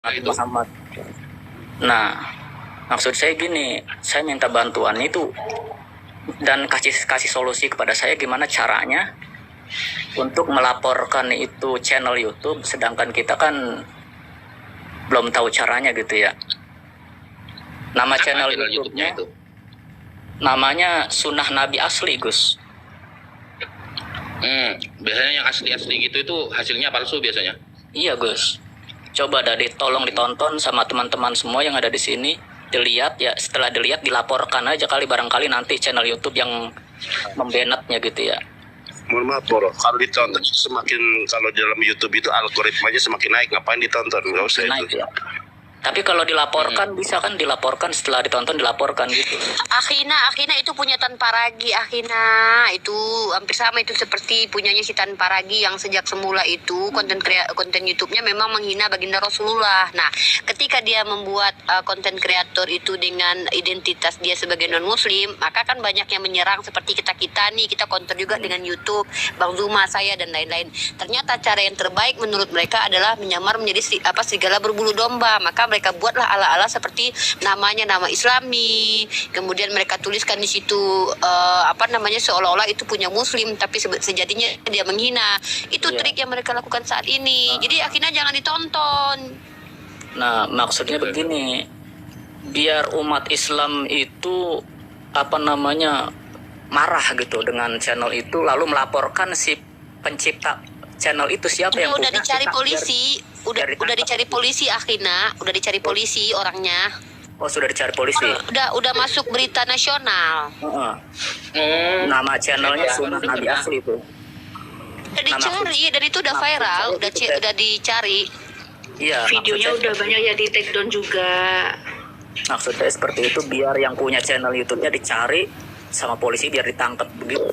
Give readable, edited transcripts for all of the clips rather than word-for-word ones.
Nabi itu. Muhammad. Nah, maksud saya gini, saya minta bantuan itu dan kasih solusi kepada saya gimana caranya untuk melaporkan itu channel YouTube, sedangkan kita kan belum tahu caranya gitu ya. Nama channel YouTube-nya itu? Namanya Sunnah Nabi Asli, Gus. Biasanya yang asli-asli gitu itu hasilnya palsu biasanya. Iya, Gus. Coba tolong ditonton sama teman-teman semua yang ada di sini, dilihat ya, setelah dilihat dilaporkan aja kali, barangkali nanti channel YouTube yang membenetnya gitu ya. Mohon maaf Bro, kalau ditonton kalau dalam YouTube itu algoritmanya semakin naik, ngapain ditonton? Nggak usah Naik itu. ya. Tapi kalau dilaporkan bisa kan, dilaporkan setelah ditonton dilaporkan gitu. Akhina itu punya Tanpa Ragi. Akhina itu hampir sama, itu seperti punyanya si Tanpa Ragi yang sejak semula itu konten YouTube-nya memang menghina baginda Rasulullah. Nah, ketika dia membuat konten kreator itu dengan identitas dia sebagai non muslim, maka kan banyak yang menyerang seperti kita nih, kita counter juga dengan YouTube, Bang Zuma, saya dan lain-lain. Ternyata cara yang terbaik menurut mereka adalah menyamar menjadi serigala berbulu domba. Maka mereka buatlah ala-ala seperti namanya nama Islami, kemudian mereka tuliskan di situ seolah-olah itu punya muslim, tapi sejatinya dia menghina. Itu trik yang mereka lakukan saat ini. Jadi akhirnya jangan ditonton. Nah, maksudnya begini, biar umat Islam itu marah gitu dengan channel itu, lalu melaporkan si pencipta channel itu siapa yang udah dicari polisi, udah dicari polisi Akhina, udah dicari polisi orangnya. Oh, sudah dicari polisi. Udah masuk berita nasional. Nama channelnya Sunnah Nabi Asli itu. Udah dicari dan itu udah viral, udah dicari. Iya. Videonya udah banyak ya di take down juga. Maksud saya seperti itu, biar yang punya channel YouTube-nya dicari sama polisi biar ditangkap begitu.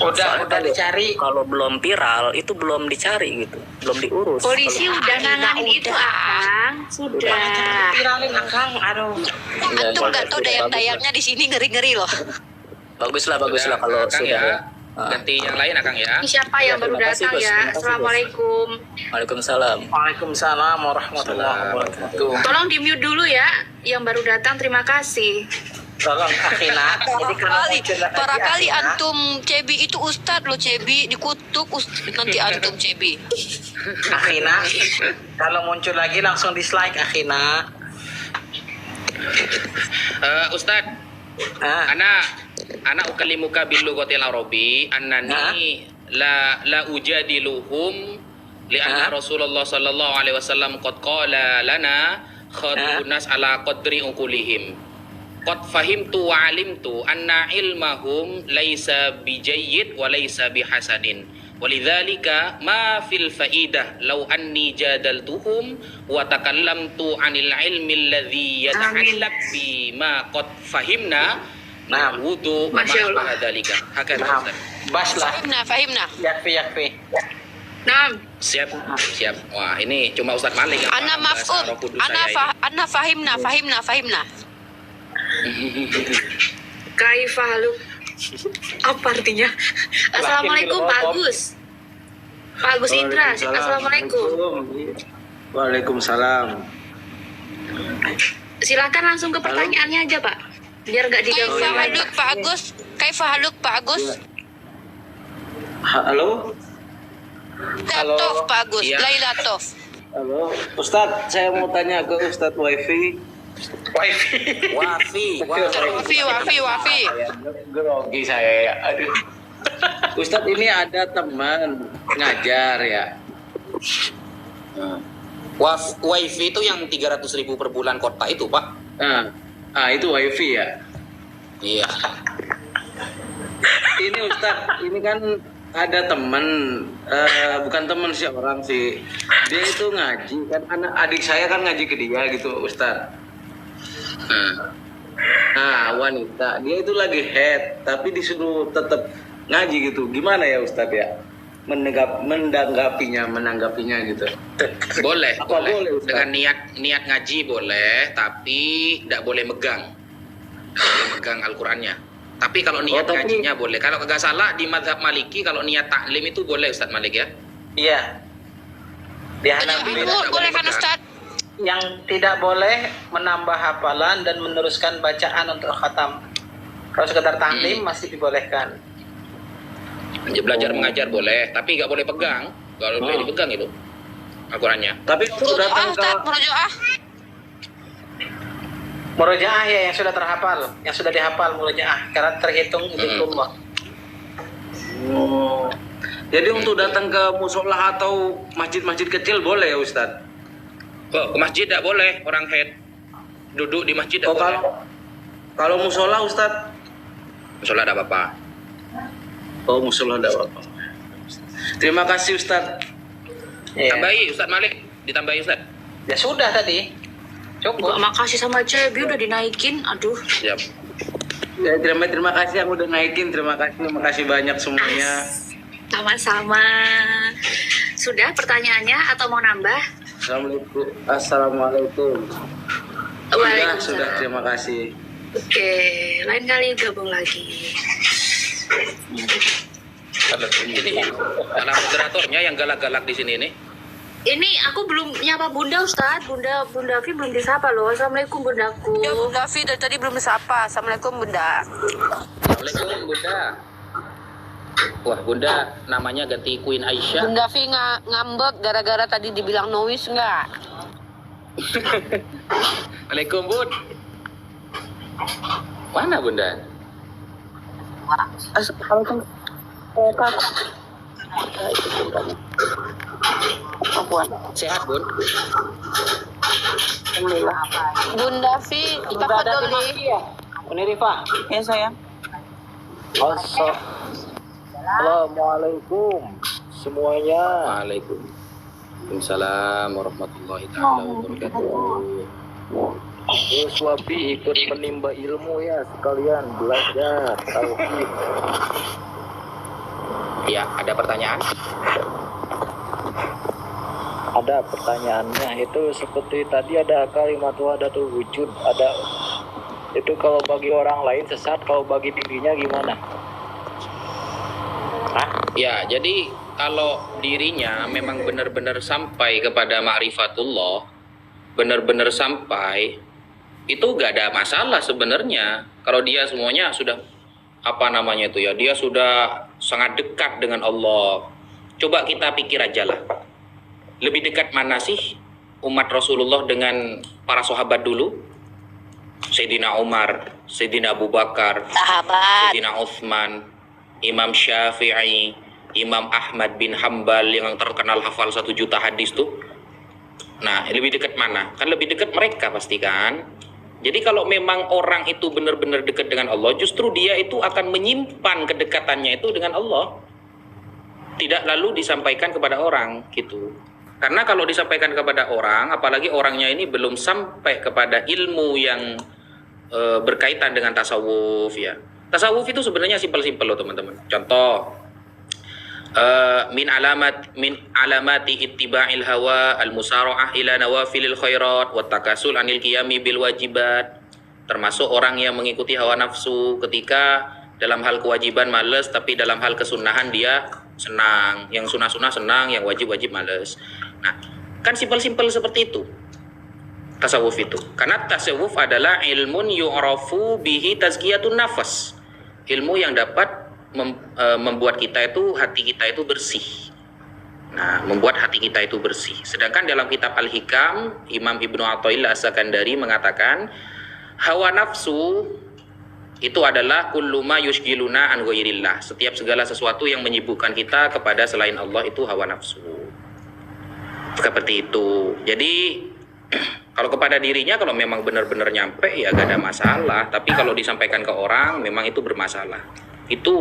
Udah dicari. Kalau belum viral itu belum dicari gitu, belum diurus. Polisi udah nanganin itu, Akang. Sudah. Viralin Akang, aduh. Antum nggak tahu dayang-dayangnya di sini, ngeri-ngeri loh. Baguslah kalau Akang sudah. ya. Ganti yang lain Akang ya. Ini siapa yang baru terima kasih, datang Gus. ya? Terima kasih, Gus. Assalamualaikum. Waalaikumsalam. Waalaikumsalam warahmatullahi wabarakatuh. Tolong di mute dulu ya, yang baru datang. Terima kasih. Tolong Akhina. Jadi Para kali antum Cebi itu Ustadz loh, Cebi dikutuk nanti antum Cebi. Akhina, kalau muncul lagi langsung dislike Akhina. Ustad, Ana ukalimuka bil lughatil arabi annani la ujadiluhum li anna Rasulullah sallallahu alaihi wasallam qad qala lana khatibun nas ala qadri uqulihim. Qad fahimtu wa alimtu anna ilmahum laisa bijayyid wa laisa bihasanin. Walidzalika ma fil faidah law anni jadaltuhum wa takallamtu anil ilmi alladhi yata'allaq bima qad fahimna. Nah, wudu Masyaallah. dzalika. Hakana Ustaz. Baslah. Fahimna. Yakfi. Nah, Siap. Wah, ini cuma Ustaz Malik yang Ana paham bahasa maf'um. Roh Kudus saya ini. Ana fahimna. Kaifahaluk. Apa artinya? Assalamualaikum Pak Agus. Pak Agus Indra. Assalamualaikum. Waalaikumsalam. Silakan langsung ke pertanyaannya aja, Pak. Biar nggak diganggu. Kaifahaluk Pak Agus. Halo. Tatof Pak Agus. Iya. Laila Tof. Halo. Ustadz, saya mau tanya ke Ustadz Wifi. Wafi. Wafi. Grogi saya ya. Aduh. Ustadz, ini ada teman ngajar ya. Wifi itu yang 300.000 per bulan kota itu, Pak. Itu Wifi ya. Iya. Ini Ustadz, ini kan ada teman, bukan teman sih, orang sih. Dia itu ngaji kan, adik saya kan ngaji ke dia gitu, Ustadz. Nah, wanita, dia itu lagi head, tapi disuruh tetap ngaji gitu. Gimana ya Ustadz ya? Menanggapinya gitu. Boleh. Boleh, Ustaz? Dengan niat ngaji boleh, tapi tidak boleh megang. Boleh megang Al-Qur'annya. Tapi kalau niat ngajinya boleh. Kalau nggak salah di mazhab Maliki, kalau niat taklim itu boleh Ustaz Malik ya? Iya. Di Hanafi. Boleh kan Ustadz? yang tidak boleh menambah hafalan dan meneruskan bacaan untuk khatam. Kalau sekedar tahlim masih dibolehkan. Belajar mengajar boleh, tapi nggak boleh pegang. Nggak boleh dipegang itu Al-Qurannya. Tapi untuk datang ke Murojaah ya yang sudah terhafal, yang sudah dihafal murojaah karena terhitung zikrullah. Jadi untuk datang ke musola atau masjid-masjid kecil boleh ya Ustadz? Oh, ke masjid tidak boleh, orang haid duduk di masjid tidak boleh. Kalau musola Ustadz? Musola tidak apa-apa. Oh, musola tidak apa-apa. Terima kasih Ustadz. Ya. Tambahi Ustadz Malik, ditambahi Ustadz. Ya sudah tadi. Cukup. Makasih sama Cebi udah dinaikin. Aduh. Siap. Ya, terima kasih yang udah naikin. Terima kasih banyak semuanya. Sama-sama. Sudah pertanyaannya atau mau nambah? Assalamualaikum. Sudah, terima kasih. Oke, lain kali gabung lagi. Ini anak moderatornya yang galak-galak di sini nih. Ini aku belum nyapa Bunda Ustadz. Bunda Vi belum disapa loh. Assalamualaikum Bundaku. Ya Bunda Vi dari tadi belum disapa. Assalamualaikum Bunda. Assalamualaikum Bunda. Wah Bunda namanya ganti Queen Aisyah. Bunda Vi ngambek gara-gara tadi dibilang noise enggak? Assalamualaikum Bun. Mana Bunda? Assalamualaikum. Sehat Bun? Alhamdulillah. Bunda Vi, kita foto dulu. Ini Rifa. Ya sayang. Assalamualaikum semuanya. Waalaikumsalam warahmatullahi taala wabarakatuh. Terus Wabi ikut menimba ilmu ya, sekalian belajar tauhid. Ya, ada pertanyaan? Ada pertanyaannya itu seperti tadi ada kalimat wahdatul wujud, ada itu kalau bagi orang lain sesat, kalau bagi dirinya gimana? Ya, jadi kalau dirinya memang benar-benar sampai kepada ma'rifatullah, benar-benar sampai, itu gak ada masalah sebenarnya. Kalau dia semuanya sudah, dia sudah sangat dekat dengan Allah. Coba kita pikir aja lah. Lebih dekat mana sih umat Rasulullah dengan para sahabat dulu? Sayyidina Umar, Sayyidina Abu Bakar, Sayyidina Uthman, Imam Syafi'i, Imam Ahmad bin Hambal yang terkenal hafal 1 juta hadis tuh. Nah, lebih dekat mana? Kan lebih dekat mereka pasti kan. Jadi kalau memang orang itu benar-benar dekat dengan Allah, justru dia itu akan menyimpan kedekatannya itu dengan Allah. Tidak lalu disampaikan kepada orang gitu. Karena kalau disampaikan kepada orang, apalagi orangnya ini belum sampai kepada ilmu yang berkaitan dengan tasawuf ya. Tasawuf itu sebenarnya simpel-simpel loh teman-teman. Contoh, min alamati ittiba'il hawa al-musara'ah ila nawafilil khairat wa takasul anil qiyami bil wajibat. Termasuk orang yang mengikuti hawa nafsu ketika dalam hal kewajiban males, tapi dalam hal kesunahan dia senang. Yang sunah-sunah senang, yang wajib-wajib males. Nah, kan simpel-simpel seperti itu tasawuf itu. Karena tasawuf adalah ilmun yu'rafu bihi tazkiyatun nafas. Ilmu yang dapat membuat kita itu, hati kita itu bersih. Nah, membuat hati kita itu bersih. Sedangkan dalam kitab Al-Hikam, Imam Ibnu Athaillah As-Sakandari mengatakan, hawa nafsu itu adalah kullu ma yushgiluna an ghairillah. Setiap segala sesuatu yang menyibukkan kita kepada selain Allah itu hawa nafsu. Seperti itu. Jadi kalau kepada dirinya kalau memang benar-benar nyampe ya gak ada masalah. Tapi kalau disampaikan ke orang memang itu bermasalah. Itu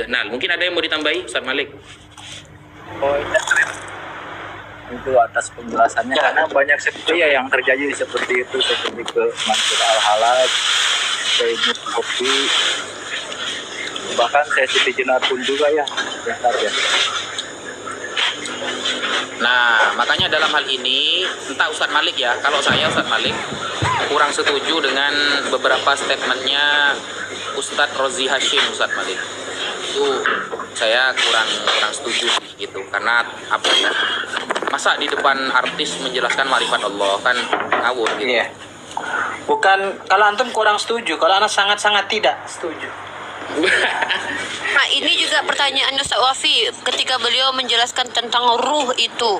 nah mungkin ada yang mau ditambahi Ustaz Malik? Oh iya. Itu atas penjelasannya karena banyak sekali ya yang terjadi seperti itu, seperti ke Mansur Al-Halaj, ke Ibnu Kopi, bahkan saya Siti Jenar pun juga ya. Nah, makanya dalam hal ini, entah Ustadz Malik ya, kalau saya Ustadz Malik kurang setuju dengan beberapa statementnya Ustadz Rozi Hashim Ustadz Malik. Itu saya kurang setuju gitu, karena apa ya, masa di depan artis menjelaskan marifat Allah, kan ngawur gitu. Iya. Bukan, kalau antum kurang setuju, kalau anak sangat-sangat tidak setuju. Nah, ini juga pertanyaannya Ustaz Wafi, ketika beliau menjelaskan tentang ruh itu,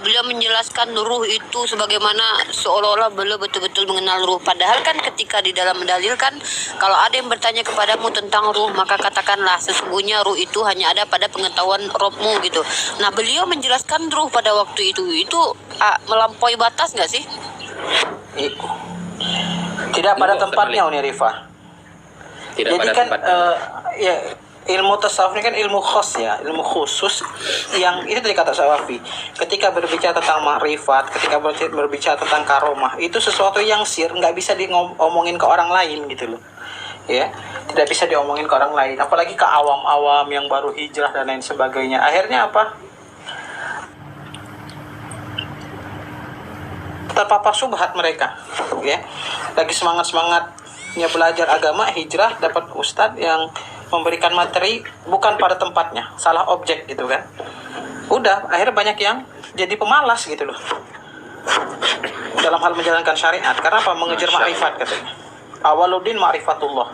beliau menjelaskan ruh itu sebagaimana seolah-olah beliau betul-betul mengenal ruh. Padahal kan ketika di dalam mendalilkan, kalau ada yang bertanya kepadamu tentang ruh, maka katakanlah sesungguhnya ruh itu hanya ada pada pengetahuan Robmu gitu. Nah, beliau menjelaskan ruh pada waktu itu melampaui batas nggak sih? Tidak pada Enggak, tempatnya Uni Rifah. Tidak Jadi pada kan tempatnya. ya, ilmu tasawuf ini kan ilmu khos ya, ilmu khusus yang itu tadi kata Sawafi. Ketika berbicara tentang makrifat, ketika berbicara tentang karomah, itu sesuatu yang sir, nggak bisa diomongin ke orang lain gitu loh. Ya, tidak bisa diomongin ke orang lain, apalagi ke awam-awam yang baru hijrah dan lain sebagainya. Akhirnya apa? Terpapar subhat mereka, ya. Lagi semangat-semangatnya belajar agama, hijrah, dapat ustadz yang memberikan materi bukan pada tempatnya, salah objek gitu kan. Udah, akhirnya banyak yang jadi pemalas gitu loh dalam hal menjalankan syariat. Karena apa? Mengejar ma'rifat katanya. Awaludin ma'rifatullah.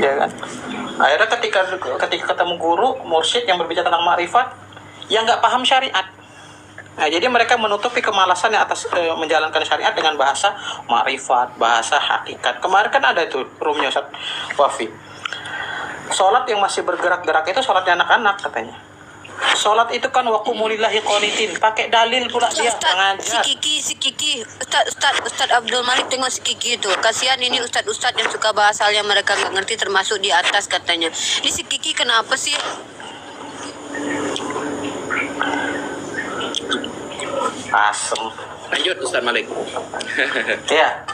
Ya kan? Akhirnya ketika ketemu guru, mursyid yang berbicara tentang ma'rifat, yang nggak paham syariat. Nah, jadi mereka menutupi kemalasan yang atas menjalankan syariat dengan bahasa ma'rifat, bahasa hakikat. Kemarin kan ada itu roomnya Ustaz Wafi. Sholat yang masih bergerak-gerak itu sholatnya anak-anak katanya. Sholat itu kan waqumulillahi qanitin. Pakai dalil pula dia mengajar. Si Kiki, Ustaz Abdul Malik, tengok si Kiki itu. Kasihan ini Ustaz yang suka bahasa yang mereka nggak ngerti, termasuk di atas katanya. Ini si Kiki kenapa sih? Asem. Lanjut Ustaz Malik. Ya.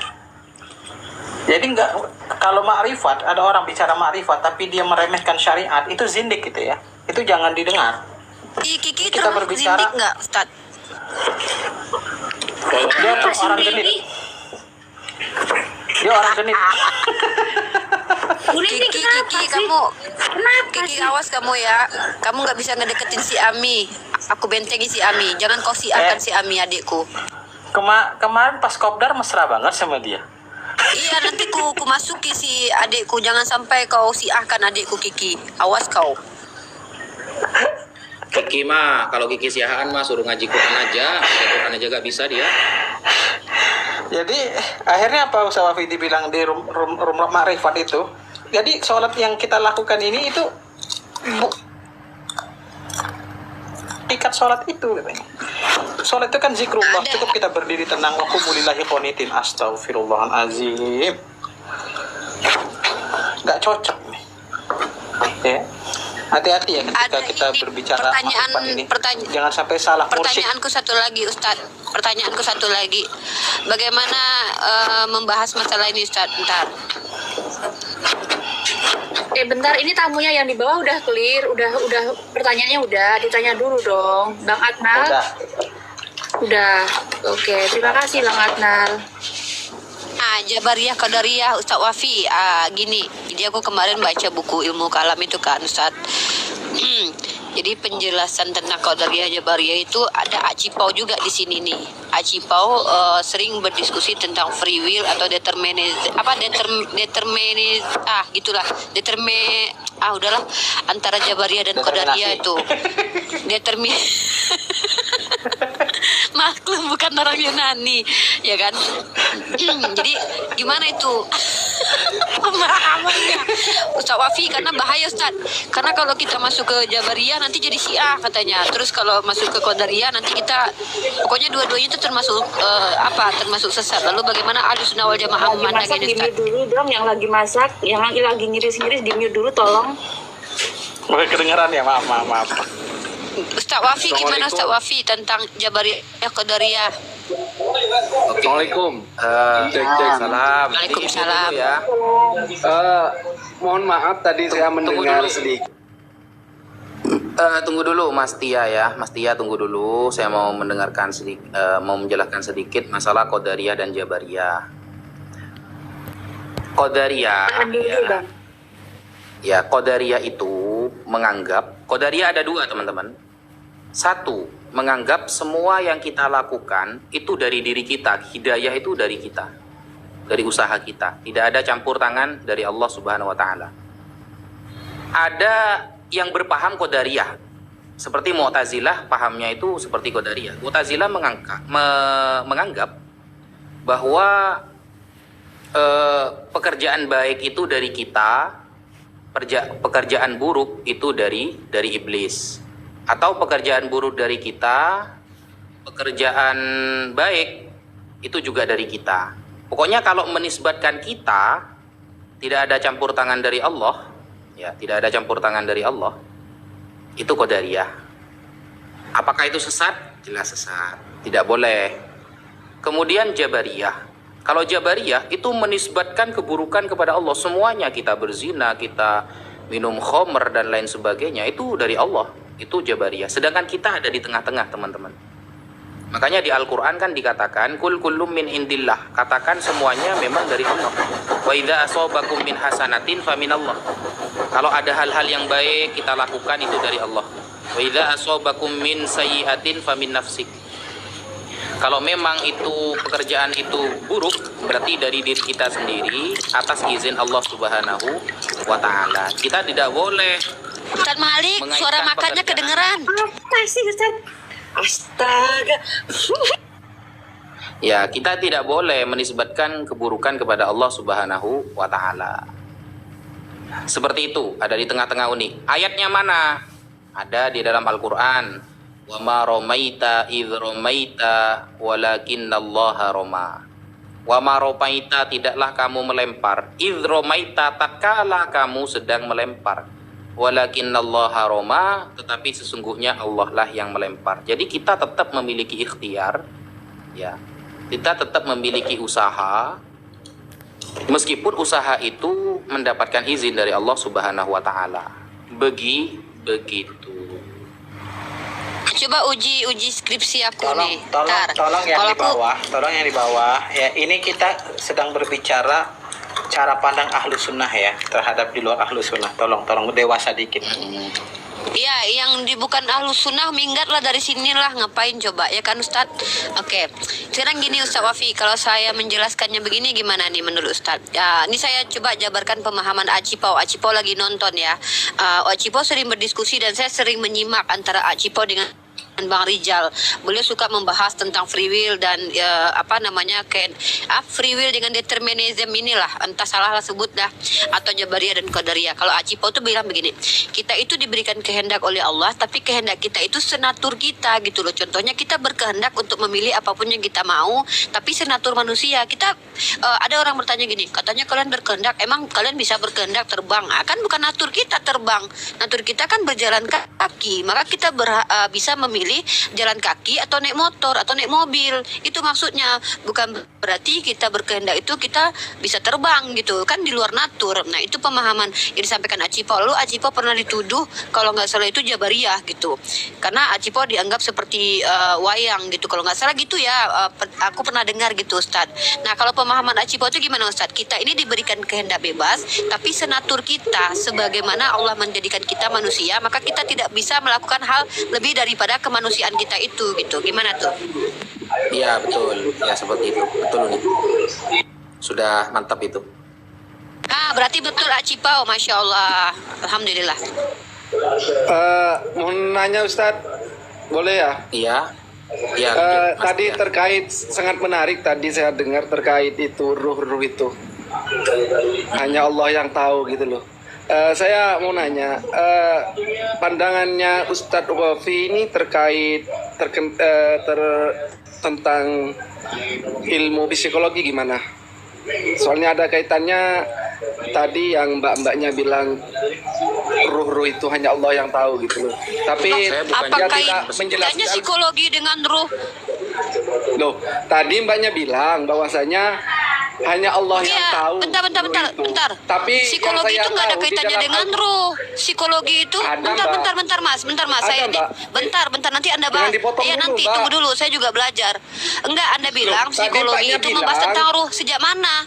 Jadi enggak, kalau ma'rifat, ada orang bicara ma'rifat tapi dia meremehkan syariat, itu zindik gitu ya. Itu jangan didengar. Kiki Kita termasuk berbicara- zindik nggak, Ustaz? Dia tuh orang genit. Dia orang genit. Kiki, Kiki awas kamu ya. Kamu nggak bisa ngedeketin si Ami. Aku bentengi si Ami. Jangan kau siakan si Ami adikku. Kemarin pas kopdar mesra banget sama dia. Iya, nanti ku masuki si adikku. Jangan sampai kau siahkan adikku Kiki. Awas kau. Kiki mah, kalau Kiki siahaan mah suruh ngaji Quran aja gak bisa dia. Jadi akhirnya apa Ustaz Wafi dibilang di room ma'rifat itu. Jadi sholat yang kita lakukan ini itu ikat sholat itu katanya. Sholat itu kan zikrullah. Cukup kita berdiri tenang, wa qumulillahi qanitin. Astaghfirullahalazim. Nggak cocok nih. Ya. Hati-hati ya ketika Ada kita ini berbicara ma'rifat ini. pertanyaan. Jangan sampai salah mursyid. Pertanyaanku satu lagi, Ustaz. Pertanyaanku satu lagi. Bagaimana membahas masalah ini, Ustaz? Bentar. Bentar, ini tamunya yang di bawah udah clear, udah pertanyaannya udah ditanya dulu dong, Bang Adnal. Udah. Oke, terima kasih Bang Adnal. Jabariyah Qadariyah Ustaz Wafi. Gini, jadi aku kemarin baca buku ilmu kalam itu kan, Ustaz. Jadi penjelasan tentang Qadariyah Jabariyah itu ada Acipau juga di sini nih. Acipau sering berdiskusi tentang free will atau udahlah, antara Jabariyah dan Qadariyah itu. Maklum bukan orang Yunani, ya kan? Jadi gimana itu pemahamannya Ustaz Wafi? Karena bahaya Ustaz, karena kalau kita masuk ke Jabariyah nanti jadi Syiah katanya, terus kalau masuk ke Qadariyah nanti kita, pokoknya dua-duanya itu termasuk termasuk sesat. Lalu bagaimana Ahlus Sunnah wal Jamaah memandang ini Ustaz? Di-mute dulu dong, yang lagi masak, yang lagi ngiris-ngiris di-mute dulu tolong. Oke, kedengeran ya, maaf. Ustaz Wafi, gimana Ustaz Wafi tentang Jabariyah Qadariyah? Assalamualaikum. Cek salam. Waalaikumsalam. Ya. Mohon maaf tadi saya mendengar sedikit. Tunggu dulu Mas Tia ya, Mas Tia tunggu dulu. Saya mau mendengarkan mau menjelaskan sedikit masalah Qadariyah dan Jabariyah. Qadariyah, ya, Qadariyah itu menganggap Qadariyah ada dua, teman-teman. Satu, menganggap semua yang kita lakukan itu dari diri kita. Hidayah itu dari kita, dari usaha kita. Tidak ada campur tangan dari Allah Subhanahu wa taala. Ada yang berpaham Qadariyah, seperti Mu'tazilah, pahamnya itu seperti Qadariyah. Mu'tazilah menganggap bahwa pekerjaan baik itu dari kita, pekerjaan buruk itu dari iblis, atau pekerjaan buruk dari kita, pekerjaan baik itu juga dari kita. Pokoknya kalau menisbatkan kita, tidak ada campur tangan dari Allah, ya, tidak ada campur tangan dari Allah, itu Qadariyah. Apakah itu sesat? Jelas sesat, tidak boleh. Kemudian Jabariyah. Kalau Jabariyah itu menisbatkan keburukan kepada Allah. Semuanya, kita berzina, kita minum khamr dan lain sebagainya, itu dari Allah. Itu Jabariyah. Sedangkan kita ada di tengah-tengah, teman-teman. Makanya di Al-Quran kan dikatakan kul kullum min indillah. Katakan semuanya memang dari Allah. Wa idza asabakum min hasanatin faminallah. Kalau ada hal-hal yang baik kita lakukan, itu dari Allah. Wa idza asabakum min sayyi'atin famin nafsik. Kalau memang itu pekerjaan itu buruk, berarti dari diri kita sendiri atas izin Allah Subhanahu wa taala. Kita tidak boleh. Ustaz Malik, suara makannya kedengeran. Apa sih Ustaz? Astaga. Ya, kita tidak boleh menisbatkan keburukan kepada Allah Subhanahu wa taala. Seperti itu, ada di tengah-tengah uni. Ayatnya mana? Ada di dalam Al-Qur'an. Wa ma ramaita idz ramaita walakinnallaha rama. Wa ma ramaita, tidaklah kamu melempar, idz ramaita, tatkala kamu sedang melempar, walakinnallaha rama, tetapi sesungguhnya Allah lah yang melempar. Jadi kita tetap memiliki ikhtiar, ya. Kita tetap memiliki usaha, meskipun usaha itu mendapatkan izin dari Allah Subhanahu wa taala. Begitu. Coba uji skripsi aku nih. Tolong yang di bawah. Ya, ini kita sedang berbicara cara pandang ahlu sunnah ya terhadap di luar ahlu sunnah. Tolong dewasa dikit. Iya, yang bukan ahlu sunnah minggatlah dari sinilah, ngapain coba ya kan Ustaz? Oke, sekarang gini Ustaz Wafi, kalau saya menjelaskannya begini gimana nih menurut Ustaz? Ya, ini saya coba jabarkan pemahaman Acipau. Acipau lagi nonton ya. Acipau sering berdiskusi dan saya sering menyimak antara Acipau dengan Bang Rijal. Beliau suka membahas tentang free will dan free will dengan determinism inilah, entah salah sebut dah, atau Jabariyah dan Qadariyah. Kalau Acipau tuh bilang begini, kita itu diberikan kehendak oleh Allah, tapi kehendak kita itu senatur kita gitu loh. Contohnya kita berkehendak untuk memilih apapun yang kita mau, tapi senatur manusia. Kita ada orang bertanya gini, katanya kalian berkehendak, emang kalian bisa berkehendak terbang? Kan bukan natur kita terbang, natur kita kan berjalan kaki, maka kita bisa memilih jalan kaki atau naik motor atau naik mobil. Itu maksudnya, bukan berarti kita berkehendak itu kita bisa terbang gitu kan, di luar natur. Nah, itu pemahaman yang disampaikan Acipau. Lalu Acipau pernah dituduh kalau nggak salah itu Jabariyah gitu, karena Acipau dianggap seperti wayang gitu kalau nggak salah gitu ya. Aku pernah dengar gitu Ustaz. Nah, kalau pemahaman Acipau itu gimana Ustaz? Kita ini diberikan kehendak bebas, tapi senatur kita, sebagaimana Allah menjadikan kita manusia, maka kita tidak bisa melakukan hal lebih daripada kemanusiaan kita itu gitu. Gimana tuh? Iya betul, ya seperti itu, betul nih. Sudah mantap itu. Berarti betul Acipau, Masya Allah. Alhamdulillah. Mau nanya Ustadz, boleh ya? Iya. Ya, tadi terkait, sangat menarik tadi saya dengar terkait itu ruh-ruh itu. Hanya Allah yang tahu gitu loh. Saya mau nanya, pandangannya Ustadz Wafi ini terkait tentang ilmu psikologi gimana? Soalnya ada kaitannya tadi yang mbak-mbaknya bilang ruh-ruh itu hanya Allah yang tahu gitu loh. Tapi apa kaitannya psikologi dengan ruh? Loh, tadi mbaknya bilang bahwasanya hanya Allah yang tahu. Bentar. Tapi psikologi itu nggak ada kaitannya dengan ruh. Psikologi itu bentar mas. Saya bentar nanti Anda bahas. Ya nanti tunggu dulu, saya juga belajar. Enggak, Anda bilang psikologi itu membahas tentang ruh sejak mana?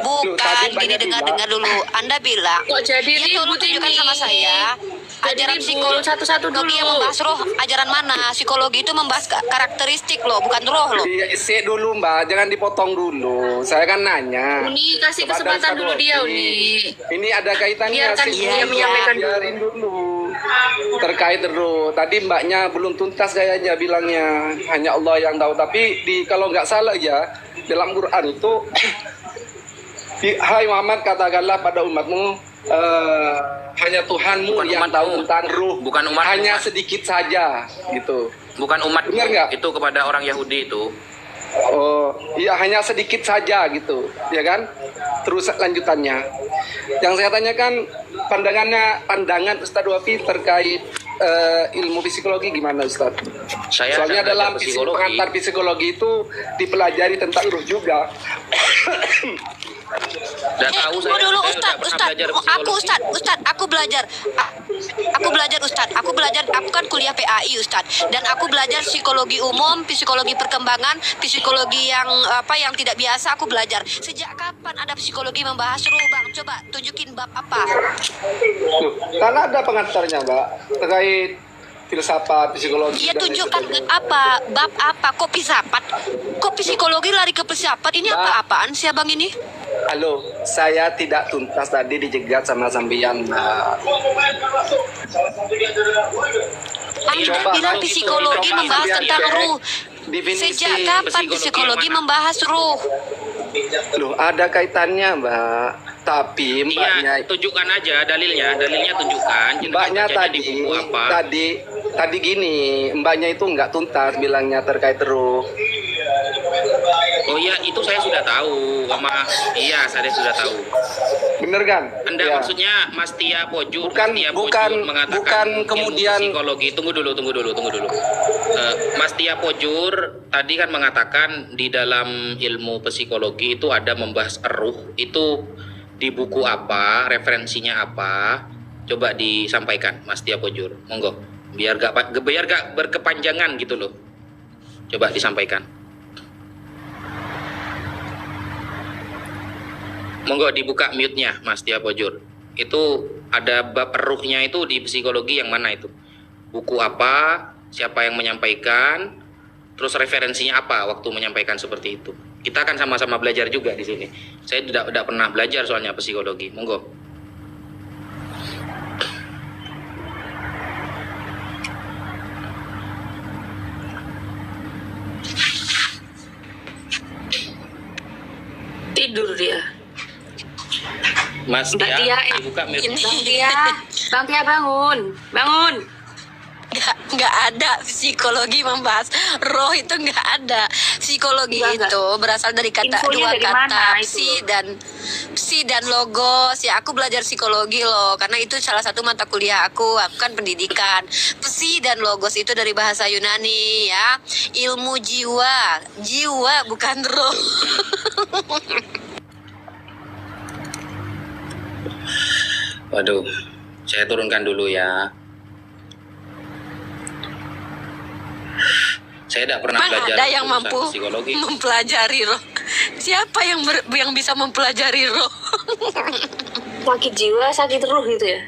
Bukan, gini dengar dulu. Anda bilang, kok jadi ya tolong tunjukkan sama saya. ajaran psikologi satu-satu dulu. yang membahas roh, ajaran mana? Psikologi itu membahas karakteristik loh, bukan roh loh. Si dulu Mbak, jangan dipotong dulu. Saya kan nanya. Uni kasih kepada kesempatan Ustadz dulu dia, Robi. Uni. Ini ada kaitannya Biarkan sih. dia menyampaikan dulu. Biarin dulu. Terkait roh. Tadi Mbaknya belum tuntas kayaknya bilangnya hanya Allah yang tahu. Tapi kalau nggak salah ya dalam Quran itu Hai Muhammad, katakanlah pada umatmu hanya Tuhanmu Bukan yang umatmu. tahu tentang ruh. Bukan umat. Hanya sedikit saja gitu. Bukan umat. Benar nggak? Itu kepada orang Yahudi itu. Oh, iya hanya sedikit saja gitu, ya kan? Terus lanjutannya. Yang saya tanyakan pandangan Ustadz Wafi terkait ilmu psikologi gimana Ustadz? Saya Soalnya belajar dalam psikologi. pengantar psikologi itu dipelajari tentang ruh juga. Udah tahu Tunggu dulu saya Ustad, udah pernah Ustad, belajar aku psikologi. Ustad, aku belajar Ustad, aku kan kuliah PAI Ustad, dan aku belajar psikologi umum, psikologi perkembangan, psikologi yang yang tidak biasa aku belajar. Sejak kapan ada psikologi membahas ruh, Bang? Coba tunjukin bab apa? Loh, karena ada pengantarnya Mbak terkait filsafat psikologi. Dia dan lain tunjukkan sebagainya. apa, bab apa, kok filsafat? Kok psikologi lari ke filsafat? Ini Mbak. apa-apaan sih Abang ini? Halo, saya tidak tuntas tadi dijegat sama sampean Mbak. Anda Coba, bilang Bang, psikologi coba membahas sampean tentang cek ruh. definisi Sejak kapan psikologi psikologi yang mana? membahas ruh? Loh, ada kaitannya Mbak. Tapi Mbaknya Iya, tunjukkan aja dalilnya. Dalilnya tunjukkan. Jenengan Mbaknya bacanya tadi di buku apa? tadi gini, Mbaknya itu nggak tuntas bilangnya terkait ruh. Oh iya, itu saya sudah tahu. Iya, saya sudah tahu. Bener kan? Anda Ya. maksudnya Mas Tia Pojur, Bukan- Mas Tia bukan- Pojur mengatakan bukan ilmu kemudian- psikologi. Tunggu dulu. Mas Tia Pojur tadi kan mengatakan di dalam ilmu psikologi itu ada membahas ruh. Itu di buku apa, referensinya apa? Coba disampaikan Mas Tia Pojur. Monggo. Biar gak berkepanjangan gitu loh. Coba disampaikan. Monggo dibuka mute-nya Mas Tia Pojur. Itu ada bab ruhnya itu di psikologi yang mana itu? Buku apa? Siapa yang menyampaikan? Terus referensinya apa waktu menyampaikan seperti itu? Kita akan sama-sama belajar juga di sini. Saya tidak pernah belajar soalnya psikologi. Monggo. Tidur dia. Mas Mbak Tia, Tia, dibuka mute. Bang Tia bangun. Nggak ada psikologi membahas roh, itu nggak ada. Psikologi Enggak. itu berasal dari kata Infonya dua dari mana kata itu psi dan logos. Ya, aku belajar psikologi loh, karena itu salah satu mata kuliah aku kan pendidikan. Psi dan logos itu dari bahasa Yunani ya, ilmu jiwa bukan roh. Waduh, saya turunkan dulu ya. Saya tidak pernah Mana belajar ada yang jurusan mampu psikologi. mempelajari roh? Siapa yang bisa mempelajari roh? Sakit jiwa, sakit ruh gitu ya.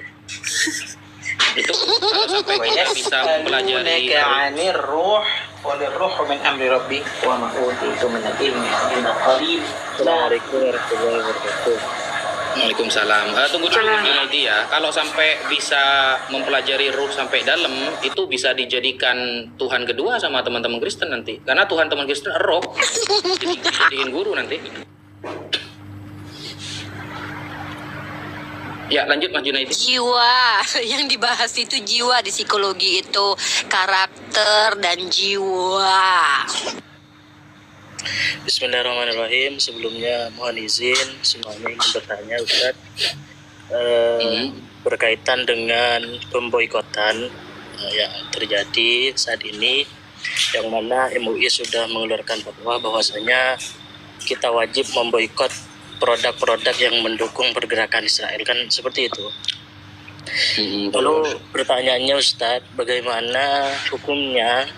Itu kalau sampai kita bisa mempelajari يعني الروح وللروح من أمر ربي وما أوتيت من العلم إلا قليل. Assalamualaikum warahmatullahi wabarakatuh. Waalaikumsalam. Tunggu dulu Junaidi ya. Kalau sampai bisa mempelajari ruh sampai dalam, itu bisa dijadikan Tuhan kedua sama teman-teman Kristen nanti. Karena Tuhan teman Kristen roh. Jadi dijadiin guru nanti. Ya, lanjut Mas Junaidi. Jiwa yang dibahas itu jiwa di psikologi itu karakter dan jiwa. Bismillahirrahmanirrahim. Sebelumnya mohon izin semuanya ingin bertanya Ustadz berkaitan dengan pemboikotan yang terjadi saat ini, yang mana MUI sudah mengeluarkan fatwa bahwasanya kita wajib memboikot produk-produk yang mendukung pergerakan Israel, kan seperti itu. Lalu pertanyaannya Ustadz, bagaimana hukumnya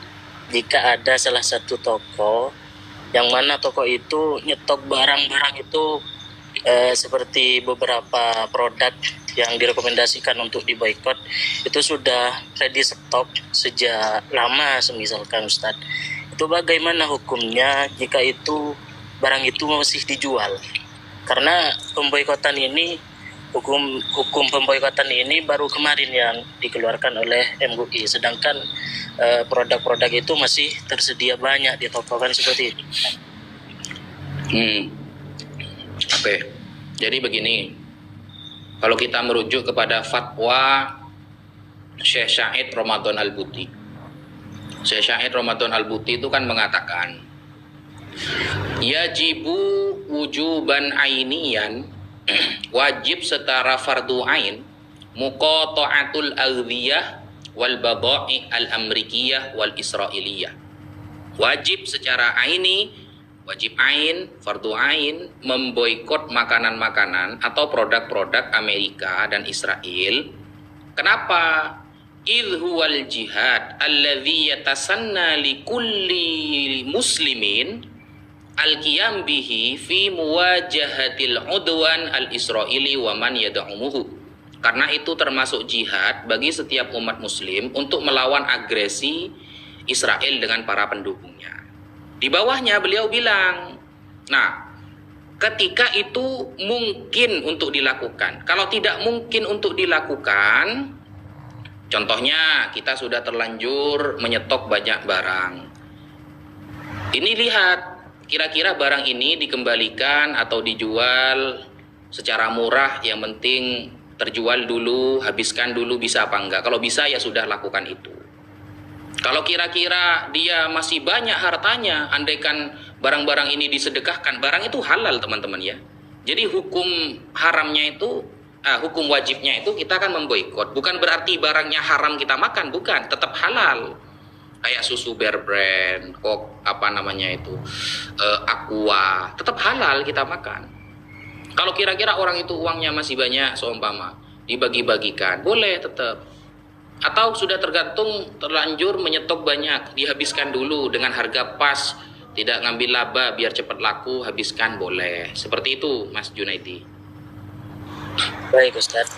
jika ada salah satu toko yang mana toko itu nyetok barang-barang itu seperti beberapa produk yang direkomendasikan untuk diboikot itu sudah ready stock sejak lama semisalkan Ustadz. Itu bagaimana hukumnya jika itu barang itu masih dijual? Karena pemboikotan ini hukum pemboikotan ini baru kemarin yang dikeluarkan oleh MUI, sedangkan produk-produk itu masih tersedia banyak di toko kan seperti itu. Oke. Jadi begini, kalau kita merujuk kepada fatwa Syekh Syahid Ramadan Al-Buti. Syekh Syahid Ramadan Al-Buti itu kan mengatakan, yajibu wujuban ainiyan, wajib setara fardu ain, muqata'atul aghdiyah wal badai' al-amrikiyah wal israiliyah. Wajib secara aini, wajib ain, fardu ain, memboikot makanan-makanan atau produk-produk Amerika dan Israel. Kenapa? Idh huwal jihad alladhi yatasanna li kulli muslimin al-qiyam bihi fi muwajahatil udwan al-israili wa man yad'umuhu. Karena itu termasuk jihad bagi setiap umat muslim untuk melawan agresi Israel dengan para pendukungnya. Di bawahnya beliau bilang, nah, ketika itu mungkin untuk dilakukan. Kalau tidak mungkin untuk dilakukan, contohnya kita sudah terlanjur menyetok banyak barang. Ini lihat, kira-kira barang ini dikembalikan atau dijual secara murah, yang penting terjual dulu, habiskan dulu, bisa apa enggak? Kalau bisa ya sudah lakukan itu. Kalau kira-kira dia masih banyak hartanya, andaikan barang-barang ini disedekahkan, barang itu halal teman-teman ya. Jadi hukum haramnya itu, hukum wajibnya itu kita akan memboikot. Bukan berarti barangnya haram kita makan, bukan, tetap halal. Kayak susu Bear Brand, kok apa namanya itu, Aqua, tetap halal kita makan. Kalau kira-kira orang itu uangnya masih banyak, seumpama dibagi-bagikan, boleh tetap. Atau sudah terlanjur menyetok banyak, dihabiskan dulu dengan harga pas, tidak ngambil laba biar cepat laku, habiskan, boleh. Seperti itu Mas Junaidi. Baik Ustadz.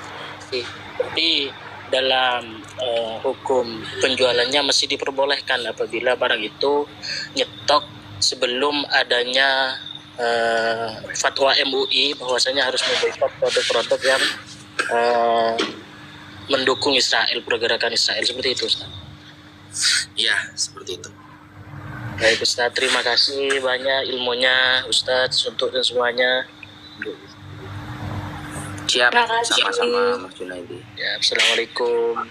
Tapi dalam hukum penjualannya masih diperbolehkan apabila barang itu nyetok sebelum adanya fatwa MUI bahwasanya harus memboikot produk-produk yang mendukung Israel, pergerakan Israel, seperti itu Ustaz. Ya, seperti itu. Baik Ustaz, terima kasih banyak ilmunya Ustaz untuk semuanya. Siap, Terima kasih. sama-sama Mas Junaidi. Ya, Assalamualaikum.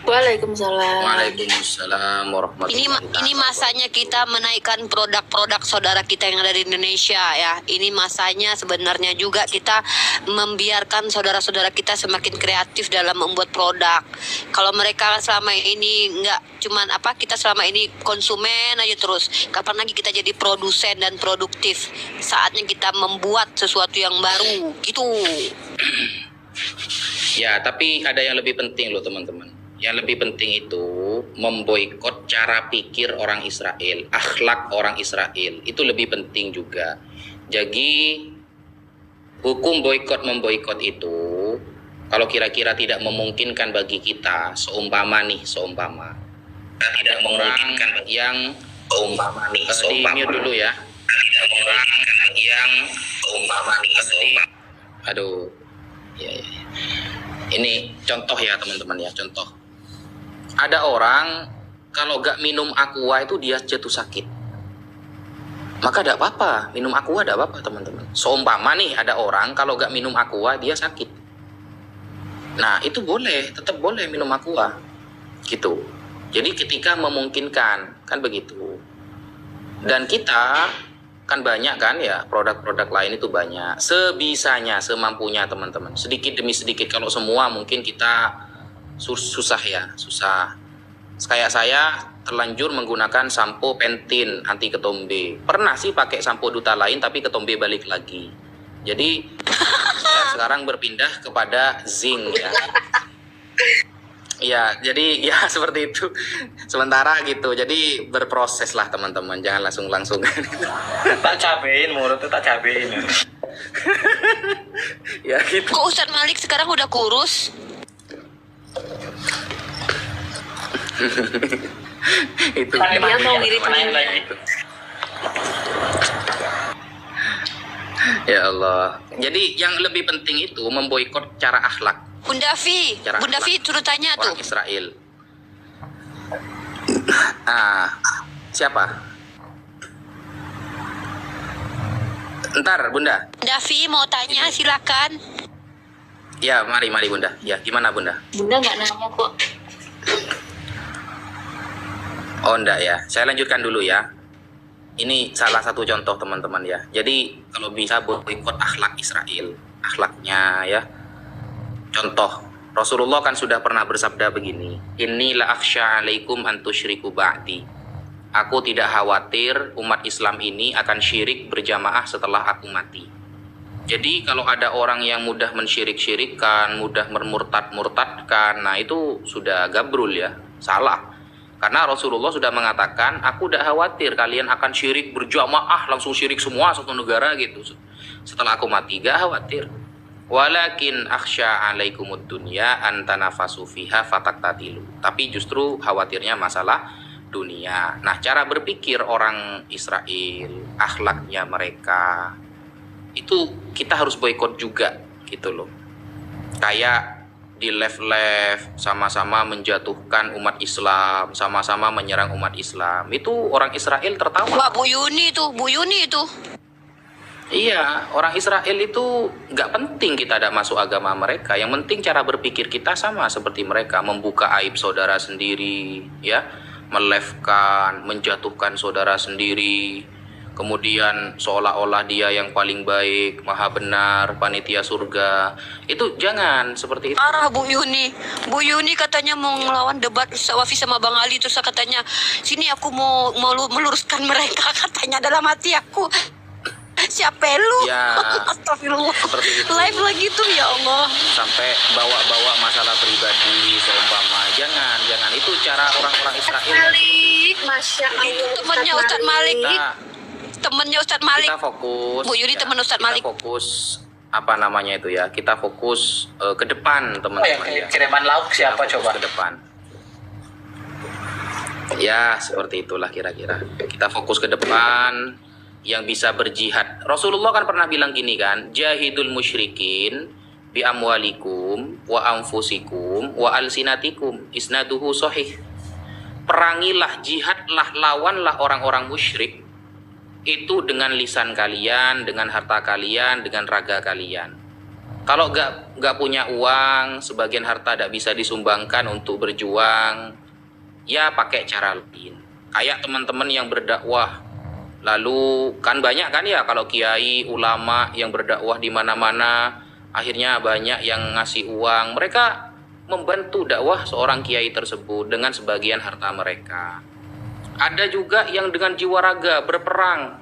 Waalaikumsalam. Waalaikumsalam warahmatullahi wabarakatuh. Ini masanya kita menaikkan produk-produk saudara kita yang ada di Indonesia ya. Ini masanya sebenarnya juga kita membiarkan saudara-saudara kita semakin kreatif dalam membuat produk. Kalau mereka selama ini nggak cuman kita selama ini konsumen aja terus. Kapan lagi kita jadi produsen dan produktif? Saatnya kita membuat sesuatu yang baru gitu. Ya, tapi ada yang lebih penting loh teman-teman. Yang lebih penting itu memboikot cara pikir orang Israel, akhlak orang Israel. Itu lebih penting juga. Jadi hukum boikot memboikot itu, kalau kira-kira tidak memungkinkan bagi kita, seumpama tidak memungkinkan yang di mute dulu ya. Orang yang aduh, ya. Ini contoh ya teman-teman ya, contoh. Ada orang kalau gak minum aqua itu dia jatuh sakit. Maka tidak apa-apa, minum aqua tidak apa-apa teman-teman. Seumpama nih ada orang kalau gak minum aqua dia sakit. Nah itu boleh, tetap boleh minum aqua. Gitu. Jadi ketika memungkinkan, kan begitu. Dan kita kan banyak kan ya, produk-produk lain itu banyak. Sebisanya, semampunya teman-teman. Sedikit demi sedikit, kalau semua mungkin kita susah ya, susah. Kayak saya terlanjur menggunakan sampo Pentin anti ketombe. Pernah sih pakai sampo duta lain tapi ketombe balik lagi. Jadi saya sekarang berpindah kepada zinc ya. Ya, jadi ya seperti itu. Sementara gitu. Jadi berproses lah teman-teman, jangan langsung. Tak cabein, menurut tak cabein. Ya gitu. Kok Ustadz Malik sekarang udah kurus? Itu Dia mau mirip ya Allah. Jadi yang lebih penting itu memboikot cara akhlak Bunda Vi, Cara Bunda akhlak. Vi suruh tanya tuh. orang Israel. Siapa? Ntar Bunda. Bunda Vi mau tanya, silakan. Ya mari Bunda. Ya gimana Bunda? Bunda nggak nanya kok. Oh enggak ya. Saya lanjutkan dulu ya. Ini salah satu contoh teman-teman ya. Jadi kalau bisa boikot akhlak Israel, akhlaknya ya. Contoh, Rasulullah kan sudah pernah bersabda begini, Inni la akhsha alaikum an tusyriku ba'di. Aku tidak khawatir umat Islam ini akan syirik berjamaah setelah aku mati. Jadi kalau ada orang yang mudah mensyirik-syirikkan, mudah memurtad-murtadkan, nah itu sudah gabrul ya, salah. Karena Rasulullah sudah mengatakan, aku tidak khawatir kalian akan syirik berjamaah, langsung syirik semua satu negara gitu. Setelah aku mati, gak khawatir. Walakin akhsha alaikumud dunya antanafasu fiha fataktatilu. Tapi justru khawatirnya masalah dunia. Nah, cara berpikir orang Israel, akhlaknya mereka, itu kita harus boikot juga gitu loh. Kayak di left sama-sama menjatuhkan umat Islam, sama-sama menyerang umat Islam. Itu orang Israel tertawa. Wah, Bu Yuni itu. Iya, orang Israel itu nggak penting kita ada masuk agama mereka. Yang penting cara berpikir kita sama seperti mereka, membuka aib saudara sendiri, ya, melefkan, menjatuhkan saudara sendiri. Kemudian seolah-olah dia yang paling baik, maha benar, panitia surga. Itu jangan seperti itu. Parah Bu Yuni. Bu Yuni katanya mau ngelawan debat Wafi sama Bang Ali, terus katanya sini aku mau meluruskan mereka, katanya dalam hati aku. Siapa lu? Ya, Astagfirullah. seperti itu. Live lagi tuh ya Allah. Sampai bawa-bawa masalah pribadi seumpama. Jangan. Itu cara orang-orang Israel. Malik, Masya Allah. Itu temannya Ustadz Malik. Temennya Ustadz Malik. Kita fokus. Bu Yuni teman Ustadz Malik. Kita fokus apa namanya itu ya? Kita fokus ke depan teman-teman ya. Kiriman lauk siapa Kita fokus coba? ke depan. Ya, seperti itulah kira-kira. Kita fokus ke depan yang bisa berjihad. Rasulullah kan pernah bilang gini kan, jahidul musyrikin bi amwalikum wa anfusikum wa alsinatikum isnaduhu sahih. Perangilah, jihadlah, lawanlah orang-orang musyrik itu dengan lisan kalian, dengan harta kalian, dengan raga kalian. Kalau nggak punya uang, sebagian harta tidak bisa disumbangkan untuk berjuang, ya pakai cara lain. Kayak teman-teman yang berdakwah, lalu kan banyak kan ya kalau kiai, ulama yang berdakwah di mana-mana, akhirnya banyak yang ngasih uang. Mereka membantu dakwah seorang kiai tersebut dengan sebagian harta mereka. Ada juga yang dengan jiwa raga berperang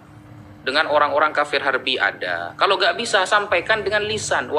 dengan orang-orang kafir harbi ada. Kalau nggak bisa, sampaikan dengan lisan.